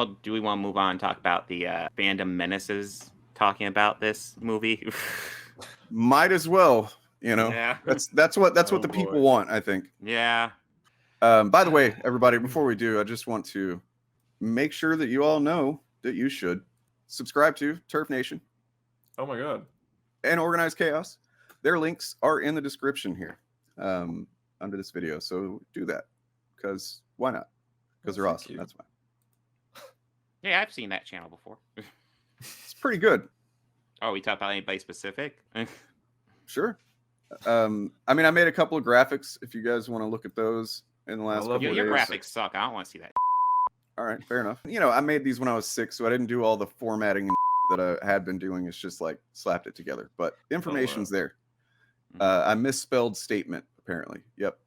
Well, do we want to move on and talk about the Fandom Menaces talking about this movie? Might as well, Yeah. That's what the people want, I think. Yeah. By the way, everybody, before we do, I just want to make sure that you all know that you should subscribe to Turf Nation. Oh my god. And Organized Chaos. Their links are in the description here under this video. So do that. Because why not? Because they're awesome. That's why. Yeah, I've seen that channel before. It's pretty good. Oh, we talk about anybody specific? Sure. I mean, I made a couple of graphics if you guys want to look at those in the last couple of days. Your graphics suck. I don't want to see that. All right, fair enough. I made these when I was 6, so I didn't do all the formatting that I had been doing. It's just like slapped it together. But the information's there. I misspelled statement, apparently. Yep.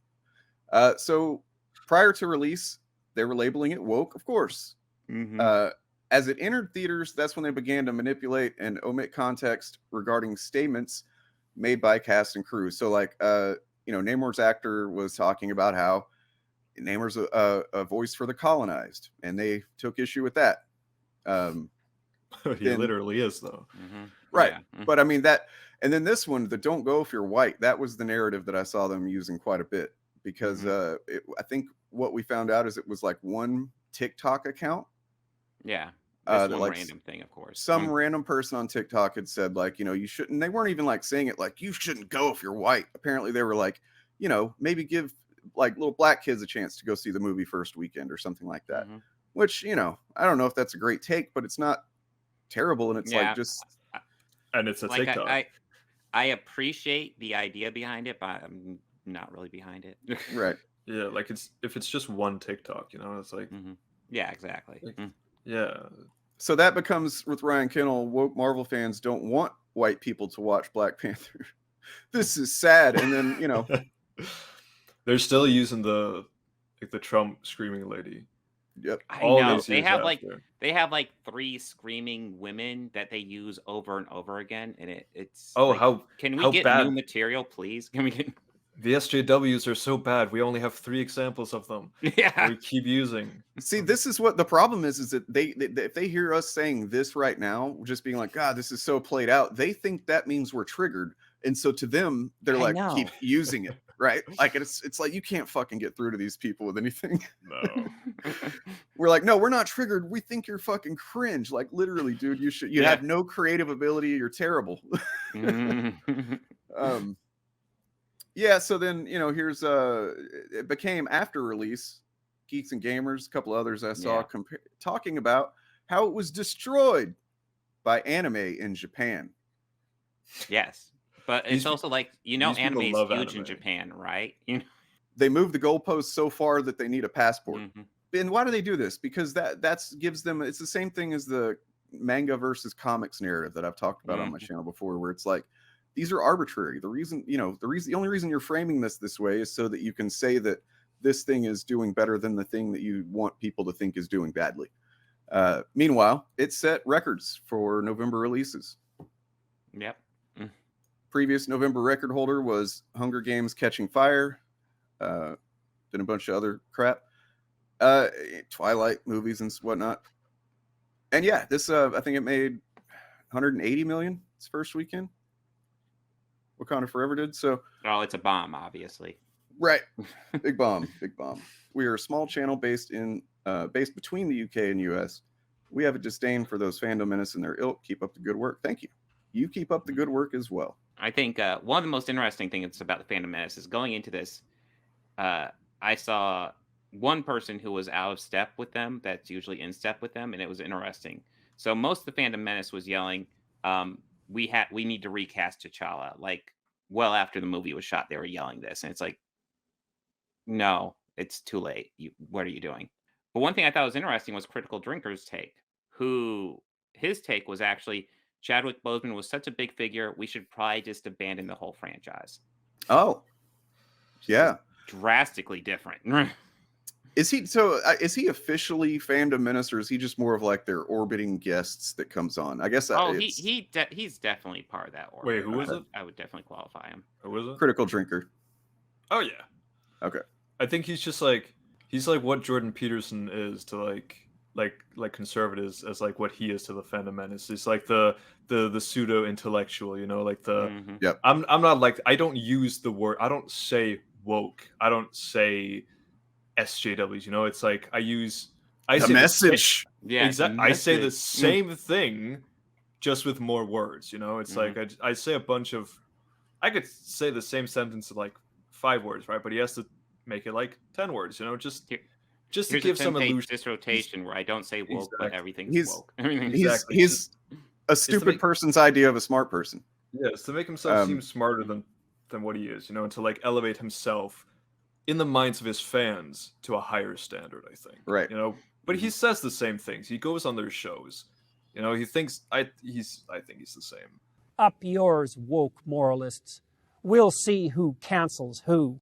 So prior to release, they were labeling it woke, of course. Mm-hmm. As it entered theaters, that's when they began to manipulate and omit context regarding statements made by cast and crew. So like, Namor's actor was talking about how Namor's a voice for the colonized, and they took issue with that. He literally is, though. Mm-hmm. Right. Yeah. But I mean that, and then this one, the don't go if you're white, that was the narrative that I saw them using quite a bit because I think what we found out is it was like one TikTok account. Yeah. This one like random thing, of course. Some random person on TikTok had said, like, you shouldn't, they weren't even like saying it like, you shouldn't go if you're white. Apparently they were like, maybe give like little black kids a chance to go see the movie first weekend or something like that. Mm-hmm. Which, I don't know if that's a great take, but it's not terrible. And it's like just. And it's a like TikTok. I appreciate the idea behind it, but I'm not really behind it. Right. Yeah. Like if it's just one TikTok, it's like. Mm-hmm. Yeah, exactly. Like, yeah. So that becomes with Ryan Kennel, woke Marvel fans don't want white people to watch Black Panther. This is sad. And then, they're still using the Trump screaming lady. Yep. I know. They have like 3 screaming women that they use over and over again. And it's can we get new material, please? Can we get the SJWs are so bad. We only have 3 examples of them. Yeah. We keep using. See, this is what the problem is that they if they hear us saying this right now, just being like, God, this is so played out, they think that means we're triggered. And so to them, they're keep using it, right? Like it's like you can't fucking get through to these people with anything. No. We're like, no, we're not triggered. We think you're fucking cringe. Like literally, dude, you have no creative ability. You're terrible. Yeah, so then, here's it became after release, Geeks and Gamers, a couple others I saw talking about how it was destroyed by anime in Japan. Yes. But it's also like, anime is huge in Japan, right? They moved the goalposts so far that they need a passport. Mm-hmm. And why do they do this? Because that gives them, it's the same thing as the manga versus comics narrative that I've talked about on my channel before, where it's like, these are arbitrary. The only reason you're framing this way is so that you can say that this thing is doing better than the thing that you want people to think is doing badly. Meanwhile, it set records for November releases. Yep. Previous November record holder was Hunger Games: Catching Fire, then a bunch of other crap, Twilight movies and whatnot. And yeah, this I think it made 180 million its first weekend. Wakanda Forever did. So it's a bomb, obviously. Right. Big bomb. We are a small channel based between the UK and US. We have a disdain for those Fandom Menace and their ilk. Keep up the good work. Thank you. You keep up the good work as well. I think one of the most interesting things about the Fandom Menace is going into this, I saw one person who was out of step with them that's usually in step with them, and it was interesting. So most of the Fandom Menace was yelling, we need to recast T'Challa. Like, well after the movie was shot, they were yelling this, and it's like, no, it's too late. What are you doing? But one thing I thought was interesting was Critical Drinker's take. His take was actually, Chadwick Boseman was such a big figure, we should probably just abandon the whole franchise. Oh, yeah, drastically different. Is he officially Fandom Menace, or is he just more of like their orbiting guests that comes on? I guess. He's definitely part of that orbit. Wait, who is it? I would definitely qualify him. Who is it? Critical Drinker. Oh yeah. Okay. I think he's like what Jordan Peterson is to like like conservatives as like what he is to the Fandom Menace. It's like the pseudo intellectual, you know, like the Yep. I'm not like, I don't use the word, I don't say woke, I don't say SJWs, you know, it's like I The say message. Yeah, I say the message. same thing just with more words, you know. It's like I say a bunch of, I could say the same sentence in like 5 words, right? But he has to make it like 10 words, you know, just to Here's give a some 10-page illusion. dissertation where I don't say woke, but Exactly. everything's woke. Exactly. He's a stupid person's idea of a smart person. Yes, to make himself seem smarter than what he is, you know, and to like elevate himself in the minds of his fans to a higher standard, I think. Right. You know, but he says the same things. He goes on their shows. You know, he thinks I think he's the same. Up yours, woke moralists. We'll see who cancels who.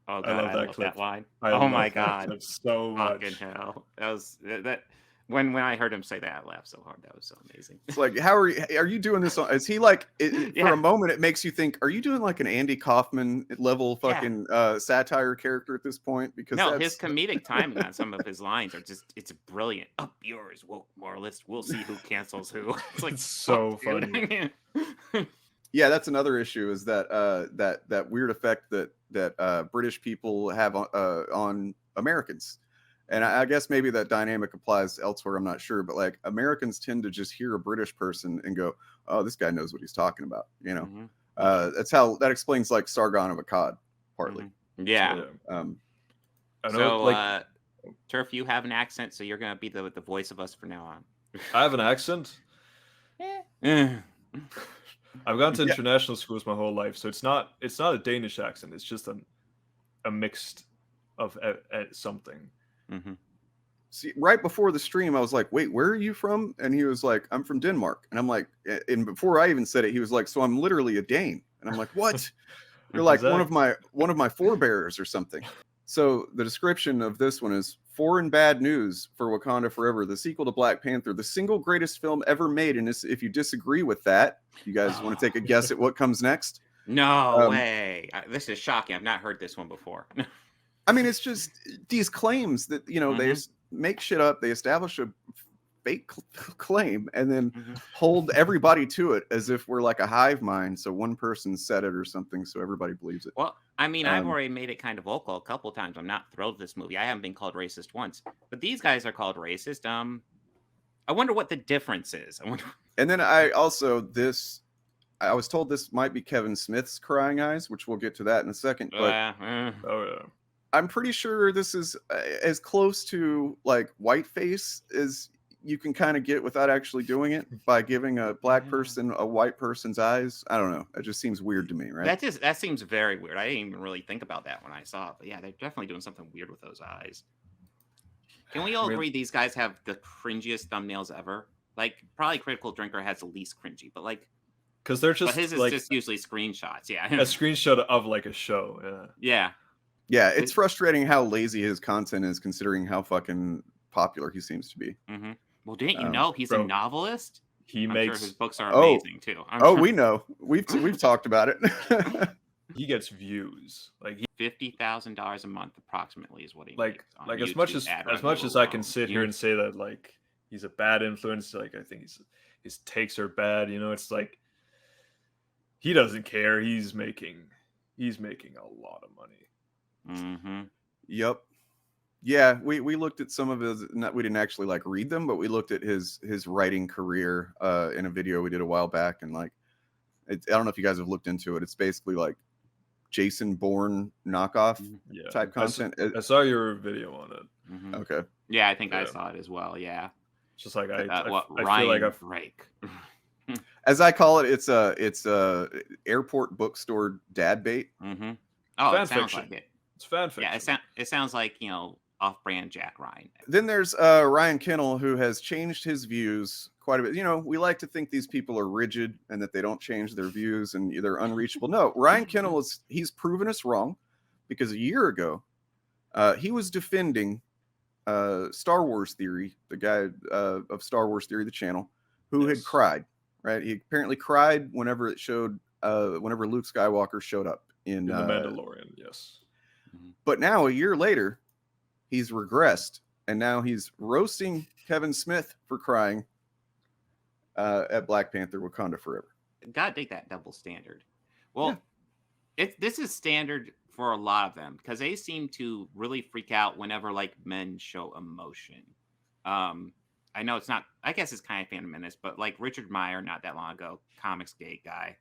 Oh god, I love that line. I Oh love my that god, clip so much. fucking hell! That was that. When I heard him say that, I laughed so hard. That was so amazing. It's like, how are you doing this? Is he like, for a moment, it makes you think, are you doing like an Andy Kaufman level fucking satire character at this point? Because no, his comedic timing on some of his lines are just, it's brilliant. Up yours, woke moralist. We'll see who cancels who. It's like, It's so funny. Yeah, that's another issue, is that that weird effect that British people have on Americans. And I guess maybe that dynamic applies elsewhere. I'm not sure, but like Americans tend to just hear a British person and go, "Oh, this guy knows what he's talking about." You know, that explains like Sargon of Akkad partly. Yeah. So, Turf, you have an accent, so you're gonna be the voice of us from now on. I have an accent. I've gone to international schools my whole life, so it's not a Danish accent. It's just a mixed of something. See, right before the stream, I was like, "Wait, where are you from?" And he was like, "I'm from Denmark." And I'm like, and before I even said it, he was like, "So I'm literally a Dane." And I'm like, "What?" You're like one of my forebears or something. So the description of this one is: foreign bad news for Wakanda Forever, the sequel to Black Panther, the single greatest film ever made. And if you disagree with that, you guys want to take a guess at what comes next? No way. This is shocking. I've not heard this one before. I mean, it's just these claims that, you know, they make shit up. They establish a fake claim and then hold everybody to it as if we're like a hive mind. So one person said it or something, so everybody believes it. Well, I mean, I've already made it kind of vocal a couple times. I'm not thrilled with this movie. I haven't been called racist once, but these guys are called racist. I wonder what the difference is. And then I was told this might be Kevin Smith's crying eyes, which we'll get to that in a second. But I'm pretty sure this is as close to like whiteface as you can kind of get without actually doing it, by giving a black person a white person's eyes. I don't know. It just seems weird to me, right? That seems very weird. I didn't even really think about that when I saw it. But yeah, they're definitely doing something weird with those eyes. Can we all agree these guys have the cringiest thumbnails ever? Like, probably Critical Drinker has the least cringy, but like, because they're just, but his is like, just usually screenshots. Yeah, a screenshot of like a show. Yeah, it's frustrating how lazy his content is, considering how fucking popular he seems to be. Well, didn't you know he's a novelist? I'm sure his books are amazing too. We know. We've talked about it. He gets views like $50,000 a month approximately is what he makes on YouTube, as much as I can sit here and say that like he's a bad influence, like I think his takes are bad, you know, it's like he doesn't care. He's making a lot of money. Yep. Yeah, we looked at some of his. We didn't actually like read them, but we looked at his writing career in a video we did a while back, and like, I don't know if you guys have looked into it. It's basically like Jason Bourne knockoff type content. I saw your video on it. Okay. Yeah, I think I saw it as well. Yeah. Just like I feel like a break. As I call it, it's a airport bookstore dad bait. Oh, it sounds like it. It's fan fiction. Yeah, it sounds like, you know, off-brand Jack Ryan. Then there's Ryan Kennel, who has changed his views quite a bit. You know, we like to think these people are rigid and that they don't change their views and they're unreachable. No, Ryan Kennel he's proven us wrong, because a year ago he was defending Star Wars Theory, the guy of Star Wars Theory, the channel, who had cried. Right, he apparently cried whenever it showed whenever Luke Skywalker showed up in The Mandalorian. Yes. But now, a year later, he's regressed and now he's roasting Kevin Smith for crying at Black Panther: Wakanda Forever. Gotta take that double standard. Well, this is standard for a lot of them because they seem to really freak out whenever like men show emotion. I know it's not. I guess it's kind of Fandom Menace, but like Richard Meyer, not that long ago, comics gay guy,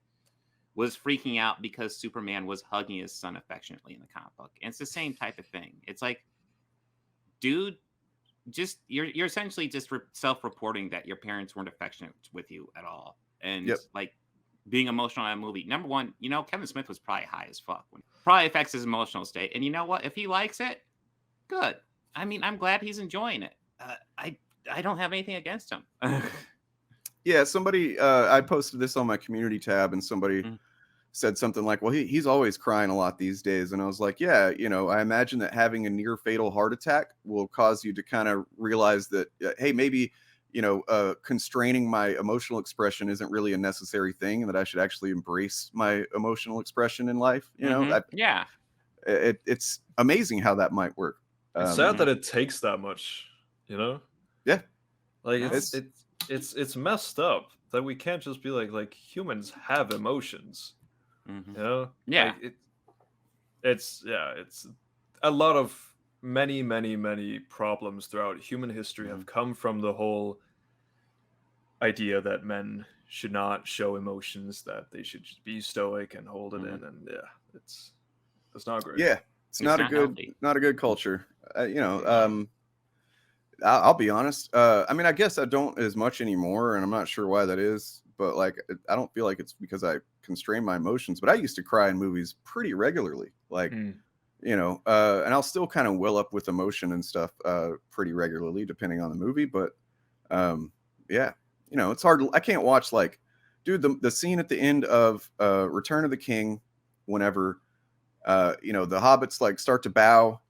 was freaking out because Superman was hugging his son affectionately in the comic book. And it's the same type of thing. It's like, dude, just you're essentially just self-reporting that your parents weren't affectionate with you at all, and like being emotional in a movie. Number one, you know, Kevin Smith was probably high as fuck. Probably affects his emotional state. And you know what? If he likes it, good. I mean, I'm glad he's enjoying it. I don't have anything against him. Yeah, somebody I posted this on my community tab, and somebody said something like, well, he's always crying a lot these days. And I was like, yeah, you know, I imagine that having a near fatal heart attack will cause you to kind of realize that, hey, maybe, you know, constraining my emotional expression isn't really a necessary thing, and that I should actually embrace my emotional expression in life. You know, it's amazing how that might work. It's sad that it takes that much, you know? Yeah. Like it's messed up that we can't just be like humans have emotions. You know? Yeah. Like it's a lot of many problems throughout human history have come from the whole idea that men should not show emotions, that they should just be stoic and hold it in, and it's not great. Yeah, it's not a good culture. You know, I'll be honest. I mean, I guess I don't as much anymore, and I'm not sure why that is. But like, I don't feel like it's because I constrain my emotions. But I used to cry in movies pretty regularly. Like, you know, and I'll still kind of well up with emotion and stuff pretty regularly, depending on the movie. But yeah, you know, it's hard. I can't watch like, dude, the scene at the end of Return of the King, whenever you know, the hobbits like start to bow,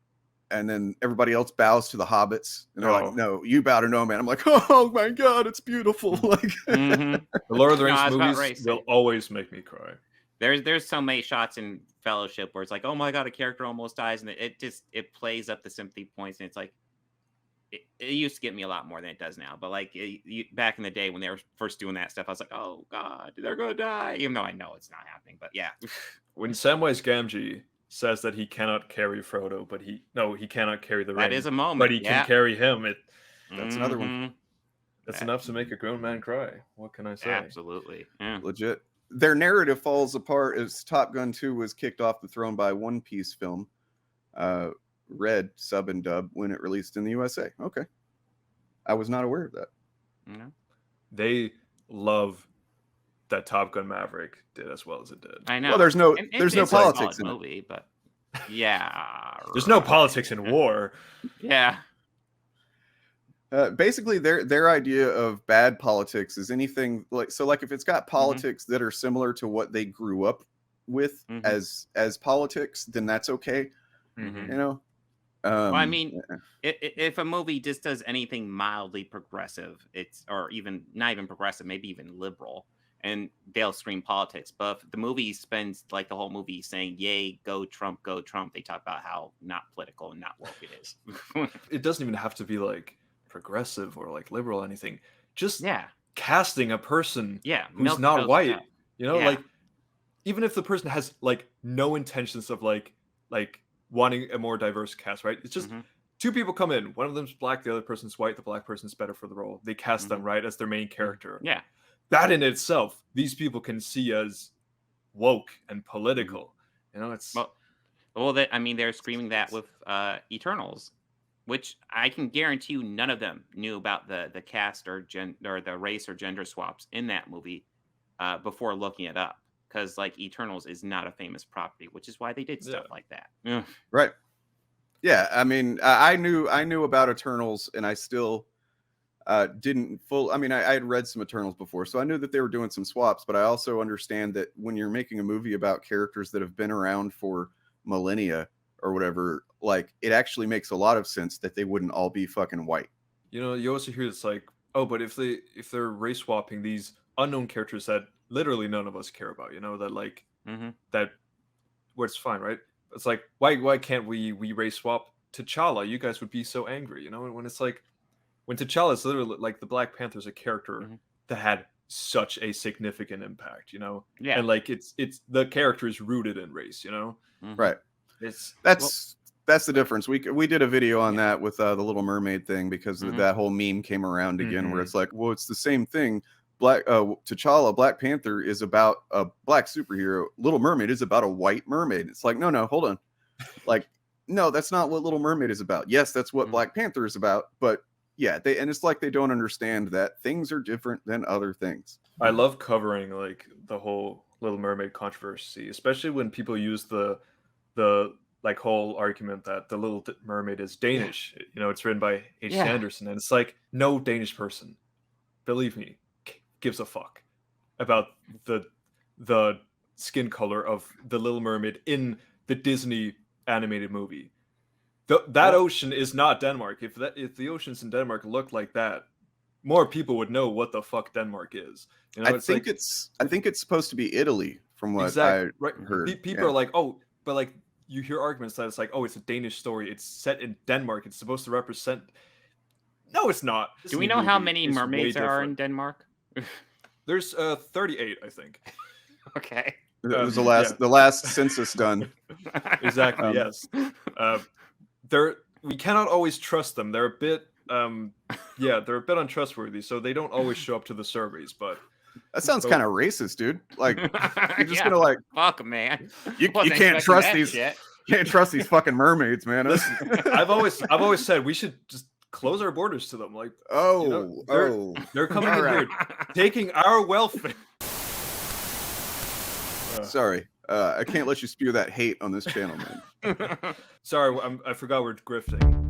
and then everybody else bows to the hobbits, and they're like, no, you bow to no man. I'm like, oh my god, it's beautiful. Like the Lord of the Rings movies will always make me cry. There's so many shots in Fellowship where it's like, oh my god, a character almost dies, and it plays up the sympathy points, and it's like, it used to get me a lot more than it does now. But like back in the day when they were first doing that stuff, I was like, oh god, they're gonna die, even though I know it's not happening. But yeah, when Samwise Gamgee says that he cannot carry Frodo, but he cannot carry the ring. That is a moment, but he can carry him. That's another one. That's enough to make a grown man cry. What can I say? Absolutely, legit. Their narrative falls apart as Top Gun 2 was kicked off the throne by One Piece film, Red sub and dub, when it released in the USA. Okay, I was not aware of that. They love that Top Gun Maverick did as well as it did. I know. Well, there's no politics in movie, it. but yeah, there's no politics in war. Yeah. Basically, their idea of bad politics is anything like, so like if it's got politics that are similar to what they grew up with as politics, then that's okay. You know. Well, I mean, if a movie just does anything mildly progressive, or even not even progressive, maybe even liberal, and they'll scream politics. But if the movie spends like the whole movie saying, yay, go Trump, they talk about how not political and not woke it is. It doesn't even have to be like progressive or like liberal or anything. Just casting a person who's not white. You know, like even if the person has like no intentions of like wanting a more diverse cast, right? It's just two people come in. One of them's black, the other person's white. The black person's better for the role. They cast them, right, as their main character. Yeah. That in itself, these people can see as woke and political. You know, it's they're screaming that with Eternals, which I can guarantee you none of them knew about the cast or the race or gender swaps in that movie before looking it up, because like Eternals is not a famous property, which is why they did stuff like that. Right. Yeah, I mean, I knew about Eternals, and I still didn't I mean, I had read some Eternals before, so I knew that they were doing some swaps, but I also understand that when you're making a movie about characters that have been around for millennia or whatever, like, it actually makes a lot of sense that they wouldn't all be fucking white. You know, you also hear it's like, oh, but if they're race swapping these unknown characters that literally none of us care about, you know, that like that where it's fine, right? It's like, why can't we race swap T'Challa, you guys would be so angry, you know? And when it's like, when T'Challa is literally like the Black Panther's a character that had such a significant impact, you know? Yeah. And like it's the character is rooted in race, you know? Right. That's the difference. We did a video on that with the Little Mermaid thing, because that whole meme came around again, where it's like, well, it's the same thing. T'Challa, Black Panther, is about a black superhero. Little Mermaid is about a white mermaid. It's like, no, hold on. Like, no, that's not what Little Mermaid is about. Yes, that's what Black Panther is about, but yeah, and it's like they don't understand that things are different than other things. I love covering like the whole Little Mermaid controversy, especially when people use the like whole argument that the Little Mermaid is Danish. You know, it's written by H. Sanderson, and it's like, no Danish person, believe me, gives a fuck about the skin color of the Little Mermaid in the Disney animated movie. That ocean is not Denmark. If the oceans in Denmark looked like that, more people would know what the fuck Denmark is. You know, I think it's supposed to be Italy, from what I heard. People are like, oh, but like you hear arguments that it's like, oh, it's a Danish story. It's set in Denmark. It's supposed to represent. No, it's not. Do we know how many mermaids there are in Denmark? There's 38, I think. Okay. It was the last census done. Exactly. Yes. We cannot always trust them. They're a bit they're a bit untrustworthy, so they don't always show up to the surveys. But that sounds kind of racist, dude. Like, you're just gonna like, fuck, man. You can't trust these. You can't trust these fucking mermaids, man. Listen, I've always said we should just close our borders to them. Like, they're coming in here, taking our welfare. Sorry, I can't let you spew that hate on this channel, man. Sorry, I forgot we're grifting.